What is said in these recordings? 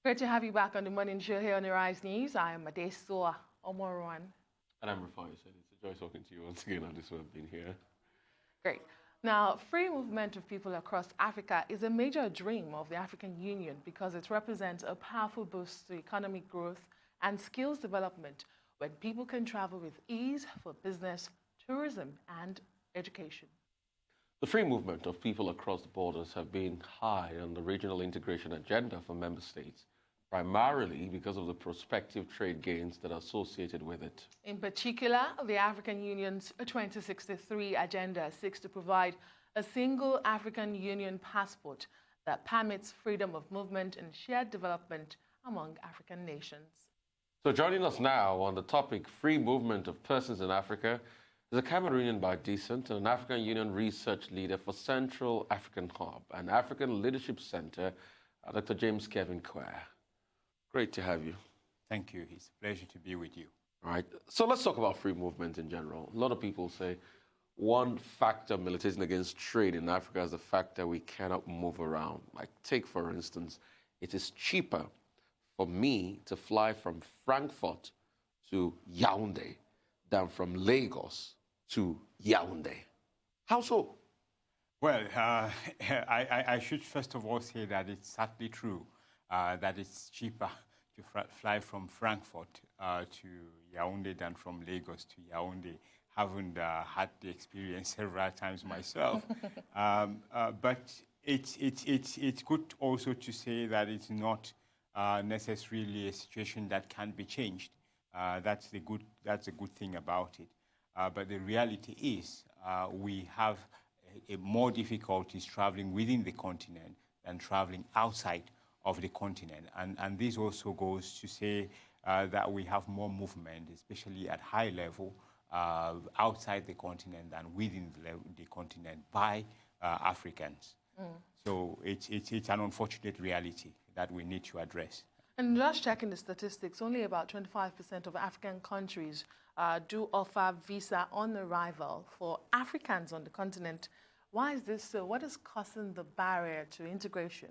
Great to have you back on the morning show here on the Rise News. I am Adesoa Omorwan. And I'm Rafai. It's a joy talking to you once again on this one being here. Great. Now, free movement of people across Africa is a major dream of the African Union because it represents a powerful boost to economic growth and skills development when people can travel with ease for business, tourism, and education. The free movement of people across the borders have been high on the regional integration agenda for member states, primarily because of the prospective trade gains that are associated with it. In particular, the African Union's 2063 agenda seeks to provide a single African Union passport that permits freedom of movement and shared development among African nations. So joining us now on the topic free movement of persons in Africa is a Cameroonian by descent and an African Union research leader for Central African Hub and African Leadership Center, Dr. James Kevin Kewir. Great to have you. Thank you. It's a pleasure to be with you. All right. So let's talk about free movement in general. A lot of people say one factor militating against trade in Africa is the fact that we cannot move around. Like take, for instance, it is cheaper for me to fly from Frankfurt to Yaoundé than from Lagos to Yaoundé. How so? Well, I should first of all say that it's certainly true that it's cheaper to fly from Frankfurt to Yaoundé than from Lagos to Yaoundé. Haven't had the experience several times myself. But it's good also to say that it's not necessarily a situation that can be changed. That's a good thing about it. But the reality is we have more difficulties traveling within the continent than traveling outside of the continent. And this also goes to say that we have more movement, especially at high level, outside the continent than within the continent by Africans. So it's an unfortunate reality that we need to address. And just checking the statistics, only about 25% of African countries do offer visa on arrival for Africans on the continent. Why is this so? What is causing the barrier to integration?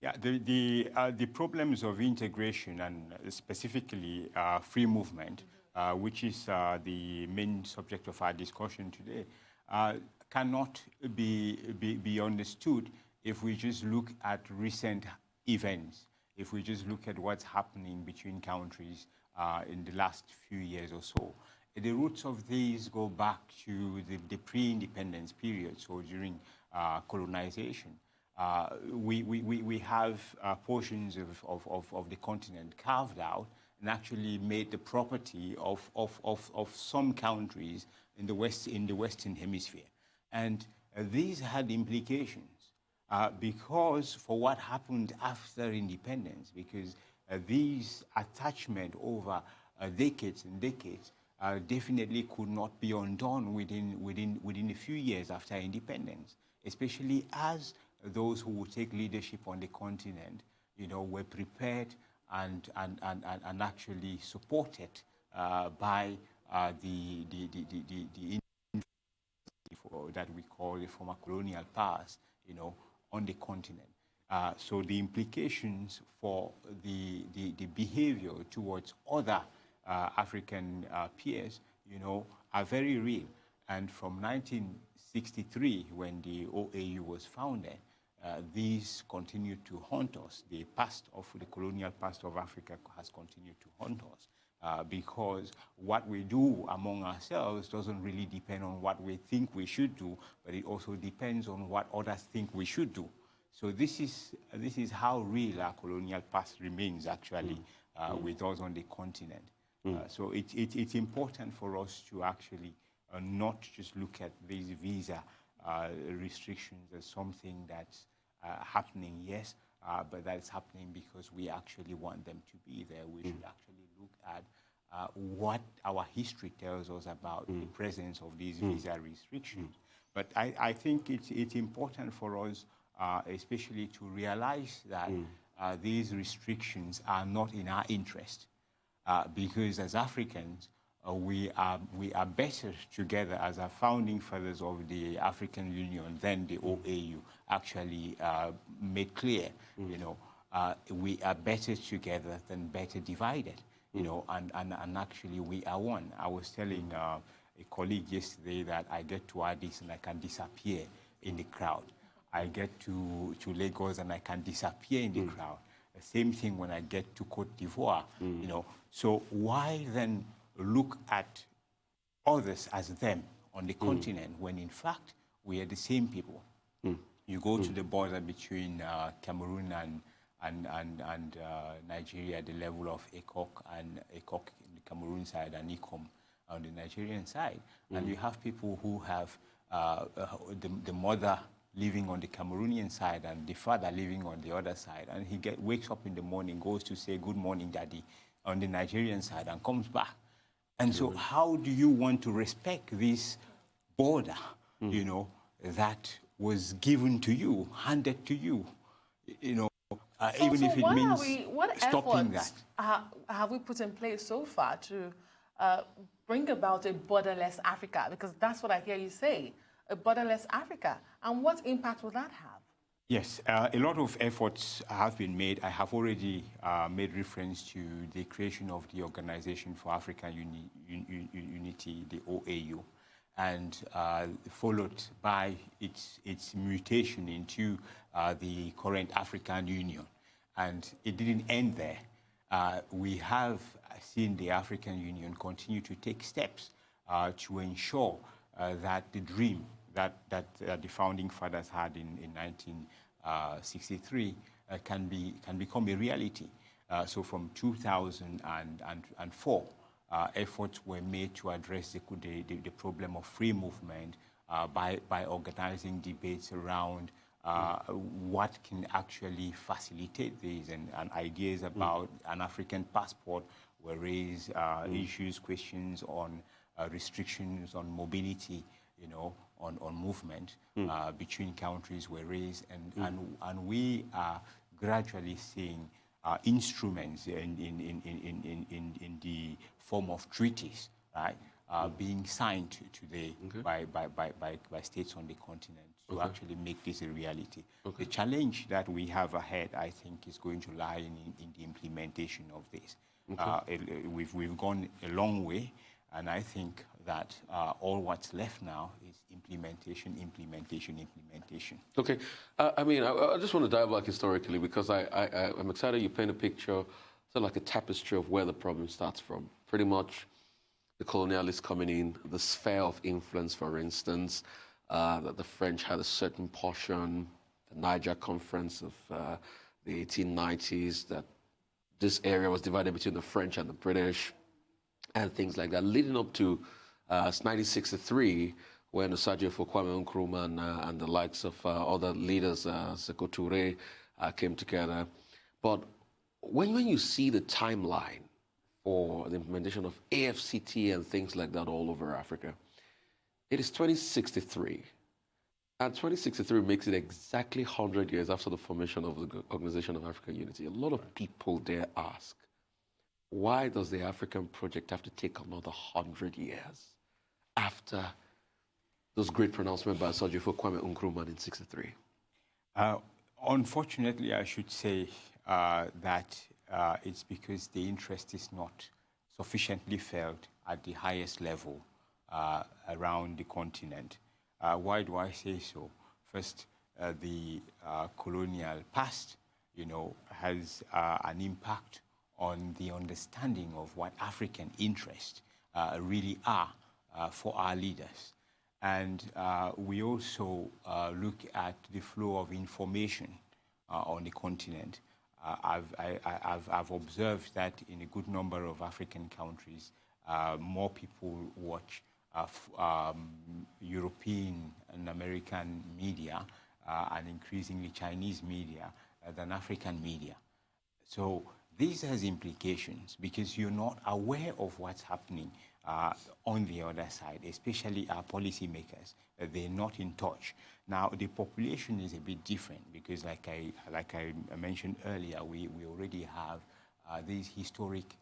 Yeah, the problems of integration and specifically free movement, which is the main subject of our discussion today, cannot be understood if we just look at recent events. If we just look at what's happening between countries in the last few years or so. The roots of these go back to the pre-independence period, so during colonization. We have portions of the continent carved out and actually made the property of some countries in the Western Hemisphere. And these had implications. Because for what happened after independence, because these attachment over decades and decades definitely could not be undone within a few years after independence, especially as those who would take leadership on the continent, were prepared and actually supported by the that we call the former colonial powers, on the continent. So the implications for the behavior towards other African peers, are very real. And from 1963, when the OAU was founded, these continued to haunt us. The colonial past of Africa has continued to haunt us. Because what we do among ourselves doesn't really depend on what we think we should do, but it also depends on what others think we should do. So this is how real our colonial past remains actually with us on the continent. So it's important for us to actually not just look at these visa restrictions as something that's happening, yes, but that's happening because we actually want them to be there. We should actually look at what our history tells us about the presence of these visa restrictions. But I think it's important for us, especially to realize that these restrictions are not in our interest, because as Africans, we are better together as our founding fathers of the African Union than the OAU actually made clear. we are better together than better divided, you know, and actually we are one. I was telling a colleague yesterday that I get to Addis and I can disappear in the crowd. I get to Lagos and I can disappear in the crowd. The same thing when I get to Cote d'Ivoire, you know. So why then look at others as them on the continent when in fact we are the same people? You go to the border between Cameroon and Nigeria at the level of Ekok in the Cameroon side and Ikom on the Nigerian side, and you have people who have the mother living on the Cameroonian side and the father living on the other side, and he wakes up in the morning, goes to say good morning daddy on the Nigerian side and comes back. And so how do you want to respect this border, you know, that was given to you, handed to you, you know, even if it means stopping that? Have we put in place so far to bring about a borderless Africa? Because that's what I hear you say, a borderless Africa. And what impact will that have? Yes, a lot of efforts have been made. I have already made reference to the creation of the Organization for African Unity, the OAU, and followed by its mutation into the current African Union. And it didn't end there. We have seen the African Union continue to take steps to ensure that the dream that the founding fathers had in 1963 can become a reality. So from 2004, efforts were made to address the problem of free movement by organizing debates around what can actually facilitate this, and ideas about an African passport were raised, questions on restrictions on mobility, you know, on movement between countries were raised, and we are gradually seeing instruments in the form of treaties, right, being signed today by states on the continent to actually make this a reality. The challenge that we have ahead, I think, is going to lie in the implementation of this. We've gone a long way, and I think that all what's left now is implementation. Okay. I mean, I just want to dive back historically, because I'm excited you paint a picture, sort of like a tapestry of where the problem starts from. Pretty much the colonialists coming in, the sphere of influence, for instance, that the French had a certain portion, the Niger Conference of the 1890s, that this area was divided between the French and the British, and things like that, leading up to 1963, when Osagyefo, Kwame Nkrumah, and the likes of other leaders, Sekou Touré, came together. But when you see the timeline for the implementation of AFCT and things like that all over Africa, it is 2063. And 2063 makes it exactly 100 years after the formation of the Organization of African Unity. A lot of people there ask, why does the African project have to take another 100 years after those great pronouncements by Osagyefo Kwame Nkrumah in 63? Unfortunately, I should say that it's because the interest is not sufficiently felt at the highest level around the continent. Why do I say so? First, the colonial past, you know, has an impact on the understanding of what African interests really are for our leaders. And we also look at the flow of information on the continent. I've observed that in a good number of African countries, more people watch European and American media and increasingly Chinese media than African media. So this has implications because you're not aware of what's happening on the other side, especially our policymakers. They're not in touch. Now, the population is a bit different because, like I mentioned earlier, we already have these historic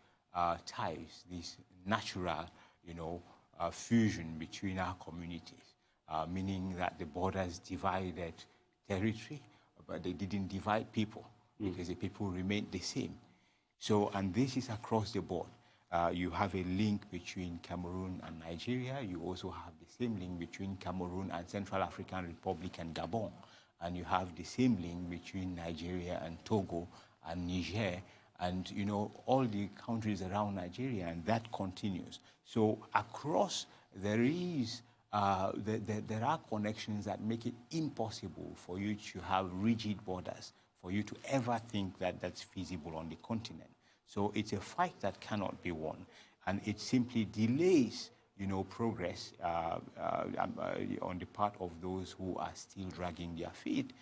ties, this natural, you know, fusion between our communities, meaning that the borders divided territory, but they didn't divide people. because the people remain the same. So, and this is across the board. You have a link between Cameroon and Nigeria. You also have the same link between Cameroon and Central African Republic and Gabon. And you have the same link between Nigeria and Togo and Niger and, you know, all the countries around Nigeria, and that continues. So across, there are connections that make it impossible for you to have rigid borders, for you to ever think that that's feasible on the continent. So it's a fight that cannot be won, and it simply delays, you know, progress on the part of those who are still dragging their feet,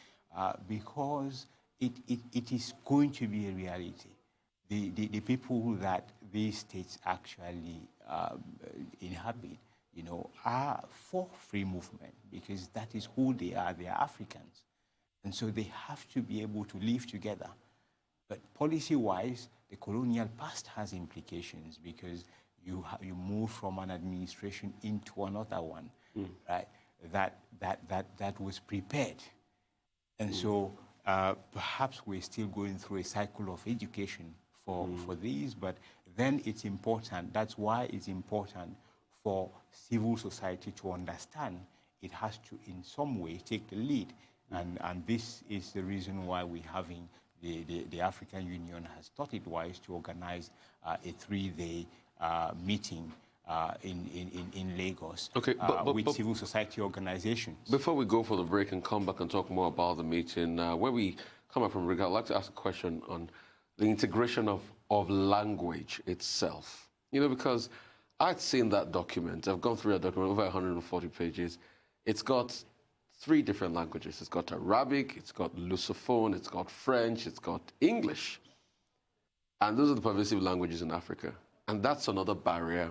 because it is going to be a reality. The people that these states actually inhabit, you know, are for free movement, because that is who they are. They are Africans. And so they have to be able to live together. But policy-wise, the colonial past has implications, because you move from an administration into another one, right? That was prepared. And so perhaps we're still going through a cycle of education for these, but then it's important. That's why it's important for civil society to understand it has to, in some way, take the lead. And this is the reason why we're having the African Union has thought it wise to organize a 3-day meeting in Lagos, okay, with civil society organizations. Before we go for the break and come back and talk more about the meeting, where we come up from, Rick, I'd like to ask a question on the integration of language itself. You know, because I'd seen that document. I've gone through that document, over 140 pages. It's got 3 different languages. It's got Arabic, it's got Lusophone, it's got French, it's got English. And those are the pervasive languages in Africa. And that's another barrier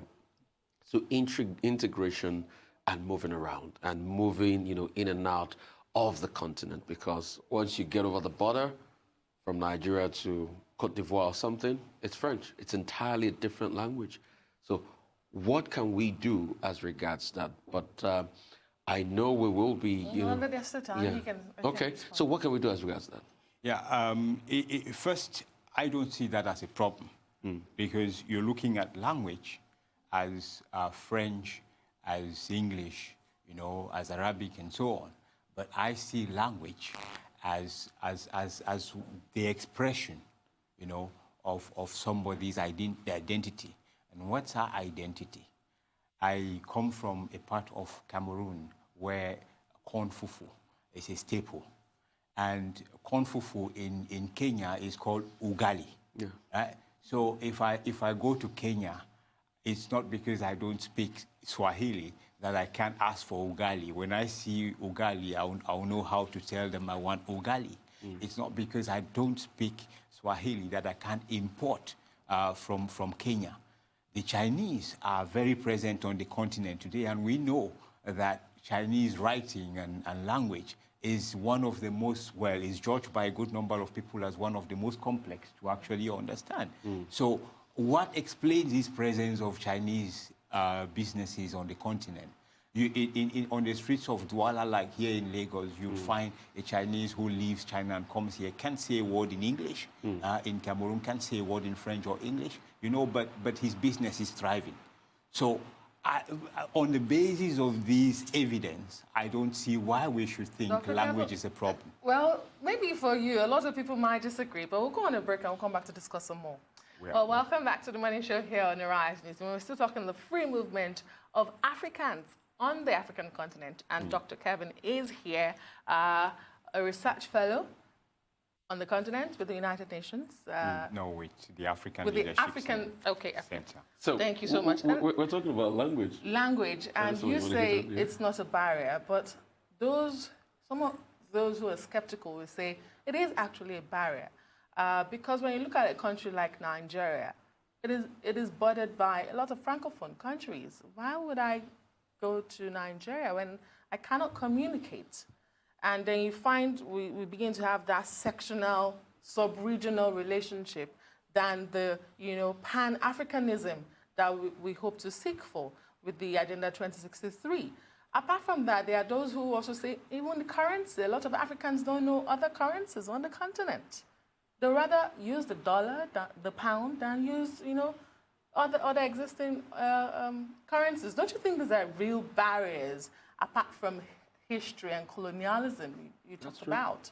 to integration and moving around and moving, you know, in and out of the continent. Because once you get over the border from Nigeria to Cote d'Ivoire or something, it's French. It's entirely a different language. So what can we do as regards that? But I know we will be, you know... There's the time. Yeah. You can okay, so what can we do as regards that? Yeah, first, I don't see that as a problem, because you're looking at language as French, as English, you know, as Arabic and so on. But I see language as the expression, you know, of somebody's identity. And what's our identity? I come from a part of Cameroon where corn fufu is a staple. And corn fufu in Kenya is called ugali. Yeah. Right? So if I go to Kenya, it's not because I don't speak Swahili that I can't ask for ugali. When I see ugali, I'll know how to tell them I want ugali. It's not because I don't speak Swahili that I can't import from Kenya. The Chinese are very present on the continent today, and we know that Chinese writing and language is one of the most, well, is judged by a good number of people as one of the most complex to actually understand. So what explains this presence of Chinese businesses on the continent? On the streets of Douala, like here in Lagos, you find a Chinese who leaves China and comes here, can't say a word in English. In Cameroon, can't say a word in French or English, you know, but his business is thriving. So on the basis of this evidence, I don't see why we should think language is a problem. Well, maybe for you, a lot of people might disagree, but we'll go on a break and we'll come back to discuss some more. Well, welcome back to the Morning Show here on Arise News. We're still talking the free movement of Africans on the African continent, and Dr. Kevin is here, a research fellow on the continent with the United Nations. No, with the African with Leadership the African, Center. So thank you so much. We're talking about language. Language, and you say it's not a barrier, but some of those who are skeptical will say it is actually a barrier. Because when you look at a country like Nigeria, it is bordered by a lot of Francophone countries. Why would I go to Nigeria when I cannot communicate? And then you find we begin to have that sectional, sub-regional relationship than the, you know, Pan-Africanism that we hope to seek for with the Agenda 2063. Apart from that, there are those who also say even the currency. A lot of Africans don't know other currencies on the continent. They rather use the dollar, the pound, than use, other existing currencies. Don't you think these are real barriers apart from history and colonialism you talked about?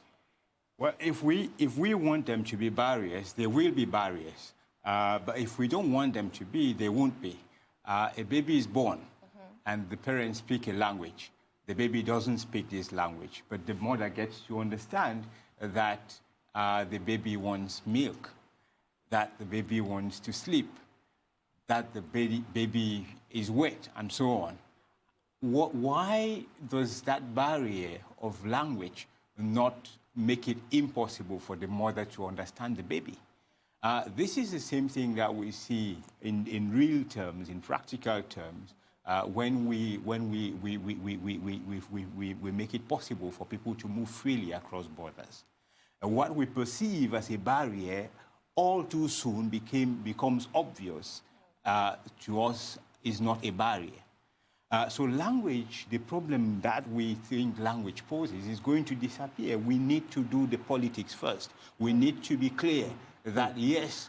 Well, if we want them to be barriers, there will be barriers. But if we don't want them to be, they won't be. A baby is born, and the parents speak a language. The baby doesn't speak this language, but the mother gets to understand that the baby wants milk, that the baby wants to sleep, that the baby is wet, and so on. Why does that barrier of language not make it impossible for the mother to understand the baby? This is the same thing that we see in real terms, in practical terms, when we make it possible for people to move freely across borders. What we perceive as a barrier all too soon becomes obvious to us is not a barrier. So language, the problem that we think language poses is going to disappear. We need to do the politics first. We need to be clear that, yes,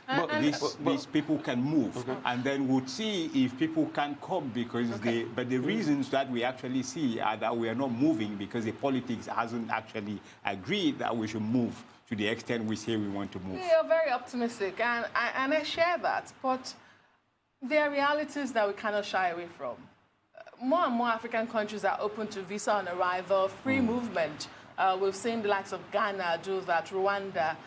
these people can move. Okay. And then we'll see if people can come because but the reasons that we actually see are that we are not moving because the politics hasn't actually agreed that we should move to the extent we say we want to move. You're very optimistic, and I share that. But there are realities that we cannot shy away from. More and more African countries are open to visa on arrival, free movement. We've seen the likes of Ghana do that, Rwanda,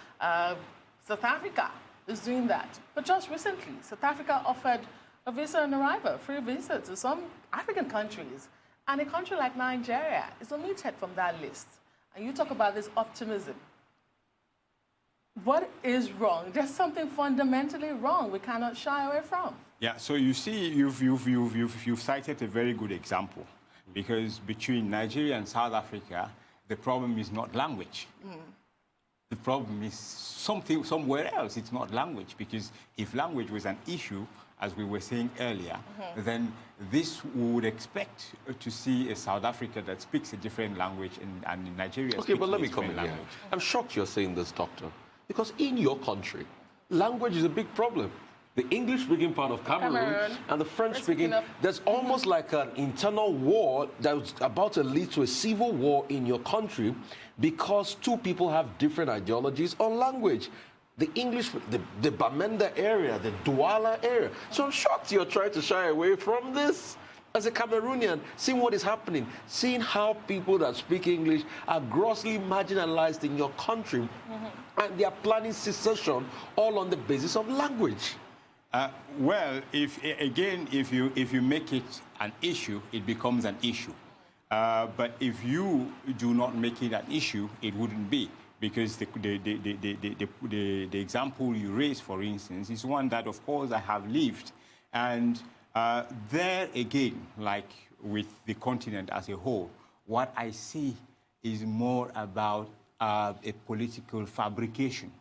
South Africa is doing that. But just recently, South Africa offered a visa on arrival, free visa to some African countries. And a country like Nigeria is omitted from that list. And you talk about this optimism. What is wrong? There's something fundamentally wrong we cannot shy away from. Yeah, so you see, you've cited a very good example, because between Nigeria and South Africa, the problem is not language. The problem is somewhere else. It's not language, because if language was an issue, as we were saying earlier, then this we would expect to see a South Africa that speaks a different language and in Nigeria Okay, but let me come in here. I'm shocked you're saying this, Doctor, because in your country, language is a big problem. The English-speaking part of Cameroon and the French-speaking, there's almost like an internal war that's about to lead to a civil war in your country because two people have different ideologies on language. The English, the Bamenda area, the Douala area. So I'm shocked you're trying to shy away from this. As a Cameroonian, seeing what is happening, seeing how people that speak English are grossly marginalized in your country, and they are planning secession all on the basis of language. Well, if you make it an issue, it becomes an issue. But if you do not make it an issue, it wouldn't be. Because the example you raise, for instance, is one that, of course, I have lived. And there again, like with the continent as a whole, what I see is more about a political fabrication.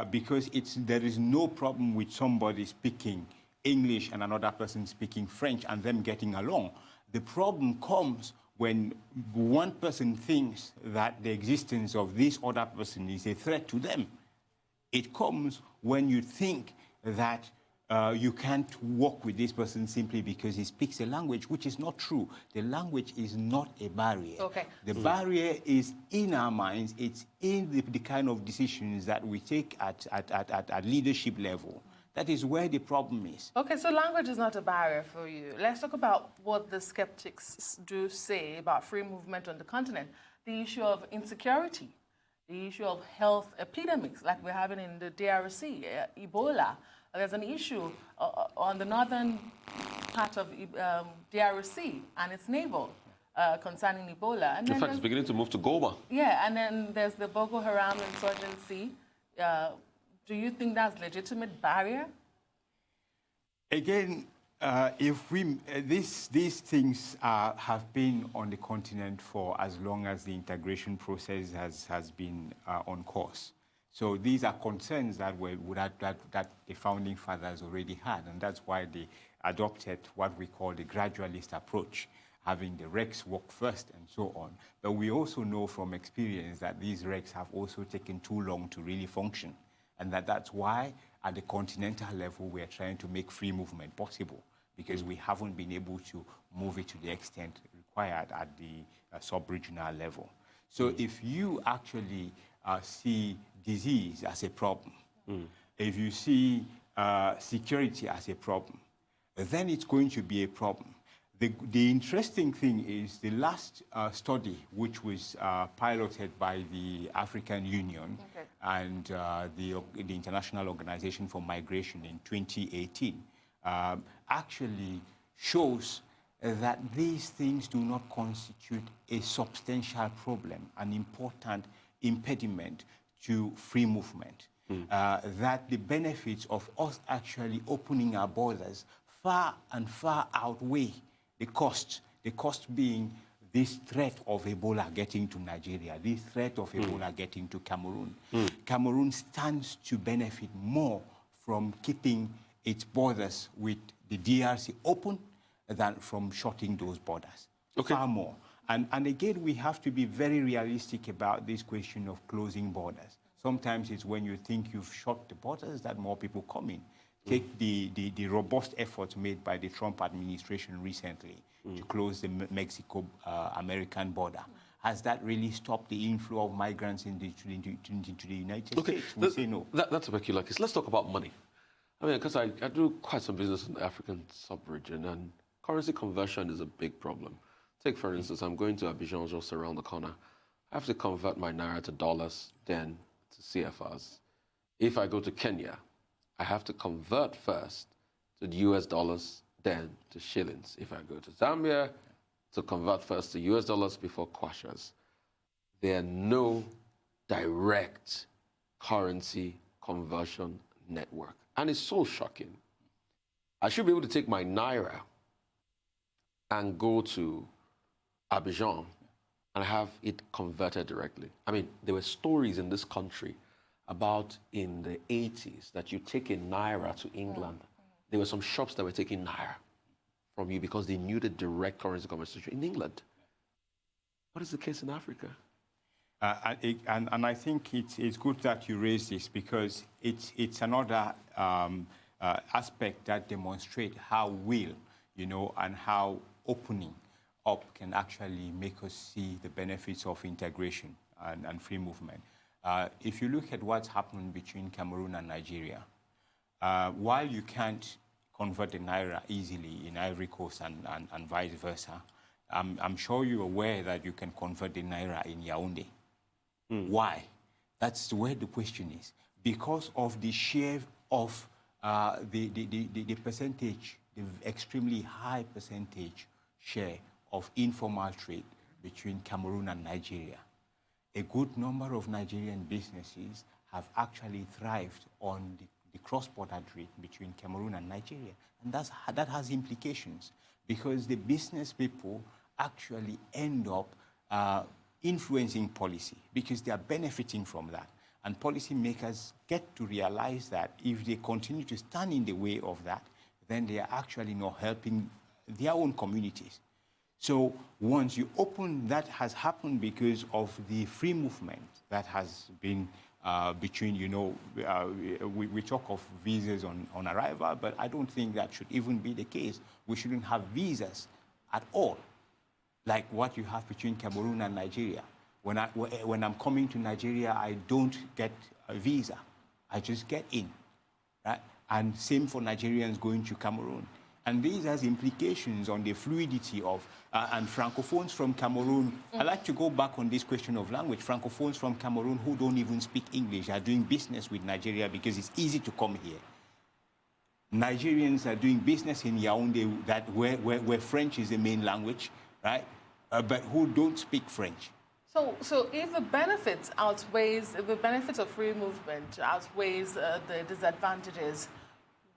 Because there is no problem with somebody speaking English and another person speaking French and them getting along. The problem comes when one person thinks that the existence of this other person is a threat to them. It comes when you think that you can't work with this person simply because he speaks a language, which is not true. The language is not a barrier. Okay. The barrier is in our minds. It's in the kind of decisions that we take at leadership level. That is where the problem is. Okay, so language is not a barrier for you. Let's talk about what the skeptics do say about free movement on the continent. The issue of insecurity, the issue of health epidemics, like we're having in the DRC, Ebola. There's an issue on the northern part of DRC and its neighbor concerning Ebola. And in fact, it's beginning to move to Goma. Yeah, and then there's the Boko Haram insurgency. Do you think that's a legitimate barrier? Again, these things have been on the continent for as long as the integration process has been on course. So these are concerns that that the founding fathers already had, and that's why they adopted what we call the gradualist approach, having the regs work first and so on. But we also know from experience that these regs have also taken too long to really function. And that's why at the continental level, we are trying to make free movement possible, because we haven't been able to move it to the extent required at the sub-regional level. So if you actually see disease as a problem, if you see security as a problem, then it's going to be a problem. The interesting thing is the last study, which was piloted by the African Union and the International Organization for Migration in 2018, actually shows that these things do not constitute a substantial problem, an important impediment to free movement. That the benefits of us actually opening our borders far and far outweigh the cost being this threat of Ebola getting to Nigeria, this threat of Ebola getting to Cameroon. Cameroon stands to benefit more from keeping its borders with the DRC open than from shutting those borders. Far more. And again, we have to be very realistic about this question of closing borders. Sometimes it's when you think you've shut the borders that more people come in. Take the robust efforts made by the Trump administration recently to close the Mexico-American border. Has that really stopped the inflow of migrants into the United States? We say no. That's a peculiar case. Let's talk about money. I mean, because I do quite some business in the African sub-region, and currency conversion is a big problem. Take, for instance, I'm going to Abidjan, just around the corner. I have to convert my Naira to dollars, then to CFRs. If I go to Kenya, I have to convert first to the US dollars, then to shillings. If I go to Zambia, to convert first to US dollars before kwashas. There are no direct currency conversion network. And it's so shocking. I should be able to take my Naira and go to Abidjan and have it converted directly. I mean, there were stories in this country about in the 80s that you take a Naira to England. There were some shops that were taking Naira from you because they knew the direct currency conversion in England. What is the case in Africa? And I think it's good that you raise this, because it's another aspect that demonstrates how will, and how opening up can actually make us see the benefits of integration and free movement. If you look at what's happened between Cameroon and Nigeria, while you can't convert the Naira easily in Ivory Coast and vice versa, I'm sure you're aware that you can convert the Naira in Yaoundé. Why? That's where the question is. Because of the share of the percentage, the extremely high percentage share of informal trade between Cameroon and Nigeria. A good number of Nigerian businesses have actually thrived on the cross-border trade between Cameroon and Nigeria. And that has implications, because the business people actually end up influencing policy, because they are benefiting from that. And policymakers get to realize that if they continue to stand in the way of that, then they are actually not helping their own communities. So once you open, that has happened because of the free movement that has been between, we talk of visas on arrival, but I don't think that should even be the case. We shouldn't have visas at all, like what you have between Cameroon and Nigeria. When I'm coming to Nigeria, I don't get a visa. I just get in, right? And same for Nigerians going to Cameroon. And this has implications on the fluidity of, and Francophones from Cameroon. I like to go back on this question of language. Francophones from Cameroon who don't even speak English are doing business with Nigeria because it's easy to come here. Nigerians are doing business in Yaoundé where French is the main language, right? But who don't speak French. So if the benefits outweighs, if the benefits of free movement outweighs the disadvantages,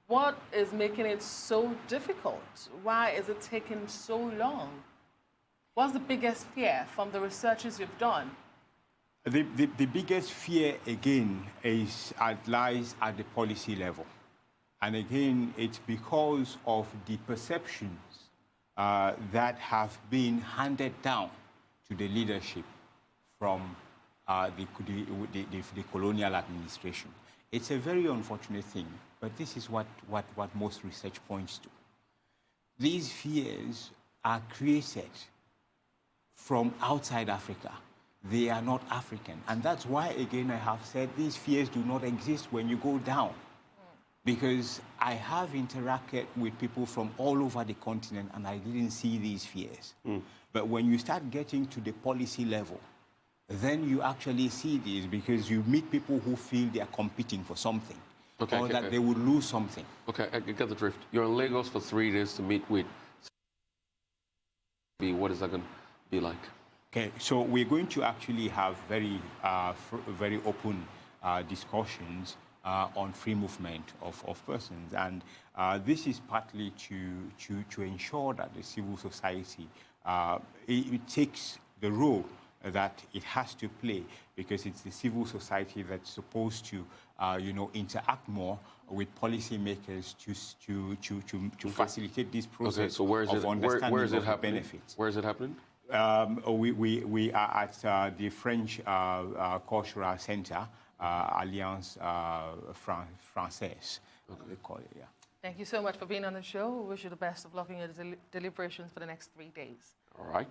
what is making it so difficult? Why is it taking so long? What's the biggest fear from the researches you've done? The biggest fear, again, lies at the policy level. And again, it's because of the perceptions that have been handed down to the leadership from the colonial administration. It's a very unfortunate thing, but this is what most research points to. These fears are created from outside Africa. They are not African. And that's why, again, I have said these fears do not exist when you go down. Because I have interacted with people from all over the continent and I didn't see these fears. But when you start getting to the policy level, then you actually see these because you meet people who feel they are competing for something or that they will lose something. Okay, I get the drift. You're in Lagos for 3 days to meet with... What is that going to be like? Okay, so we're going to actually have very open discussions on free movement of persons. And this is partly to ensure that the civil society, it takes the role that it has to play, because it's the civil society that's supposed to, interact more with policymakers to facilitate this process so where is of understanding where is it of the benefits. Where is it happening? We are at the French Cultural Center, Alliance Française, they call it, yeah. Thank you so much for being on the show. We wish you the best of luck in your deliberations for the next 3 days. All right.